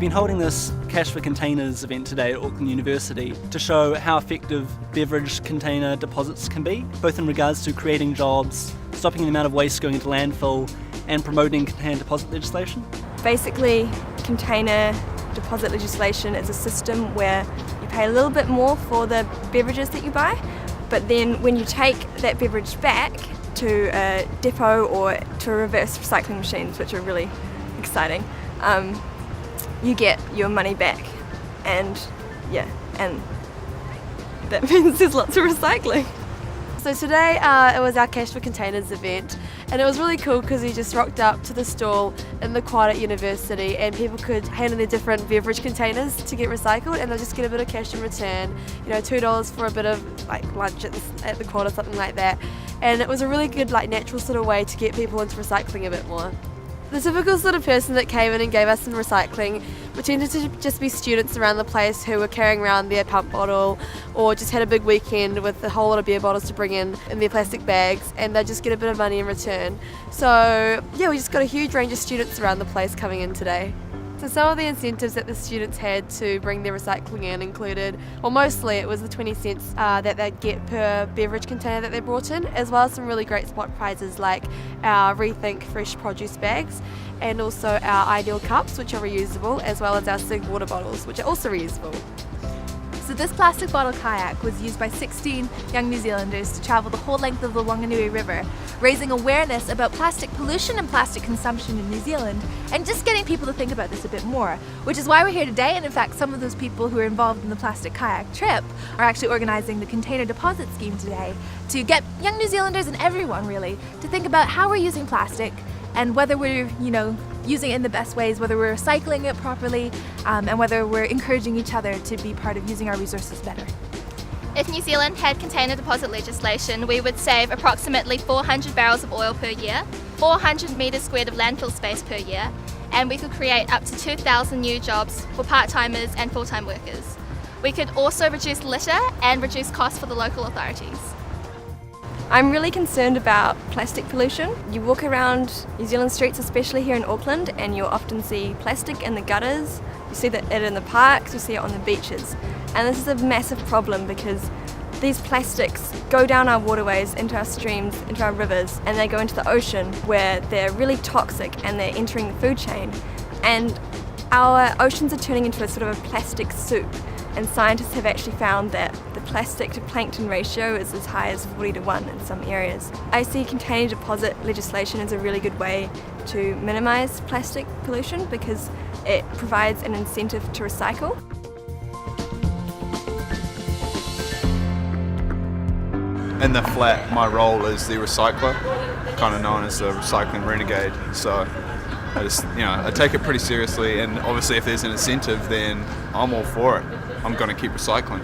been holding this Cash for Containers event today at Auckland University to show how effective beverage container deposits can be, both in regards to creating jobs, stopping the amount of waste going into landfill, and promoting container deposit legislation. Basically, container deposit legislation is a system where you pay a little bit more for the beverages that you buy, but then when you take that beverage back to a depot or to reverse recycling machines, which are really exciting, you get your money back, and that means there's lots of recycling. So today it was our Cash for Containers event, and it was really cool because we just rocked up to the stall in the quad at university, and people could hand in their different beverage containers to get recycled, and they'll just get a bit of cash in return, you know, $2 for a bit of like lunch at the quad or something like that. And it was a really good like natural sort of way to get people into recycling a bit more. The typical sort of person that came in and gave us some recycling pretended to just be students around the place who were carrying around their pump bottle or just had a big weekend with a whole lot of beer bottles to bring in their plastic bags, and they'd just get a bit of money in return. So yeah, we just got a huge range of students around the place coming in today. So some of the incentives that the students had to bring their recycling in included, well mostly it was the 20 cents that they'd get per beverage container that they brought in, as well as some really great spot prizes like our Rethink Fresh Produce bags and also our Ideal cups, which are reusable, as well as our Sig water bottles, which are also reusable. So this plastic bottle kayak was used by 16 young New Zealanders to travel the whole length of the Wanganui River, raising awareness about plastic pollution and plastic consumption in New Zealand, and just getting people to think about this a bit more, which is why we're here today. And in fact, some of those people who are involved in the plastic kayak trip are actually organising the container deposit scheme today to get young New Zealanders and everyone really to think about how we're using plastic and whether we're, using it in the best ways, whether we're recycling it properly, and whether we're encouraging each other to be part of using our resources better. If New Zealand had container deposit legislation, we would save approximately 400 barrels of oil per year, 400 metres squared of landfill space per year, and we could create up to 2,000 new jobs for part-timers and full-time workers. We could also reduce litter and reduce costs for the local authorities. I'm really concerned about plastic pollution. You walk around New Zealand streets, especially here in Auckland, and you'll often see plastic in the gutters. You see it in the parks, you see it on the beaches. And this is a massive problem because these plastics go down our waterways, into our streams, into our rivers, and they go into the ocean where they're really toxic and they're entering the food chain. And our oceans are turning into a sort of a plastic soup. And scientists have actually found that the plastic to plankton ratio is as high as 40:1 in some areas. I see container deposit legislation as a really good way to minimise plastic pollution because it provides an incentive to recycle. In the flat, my role is the recycler, kind of known as the recycling renegade. So I just, I take it pretty seriously, and obviously if there's an incentive, then I'm all for it. I'm going to keep recycling.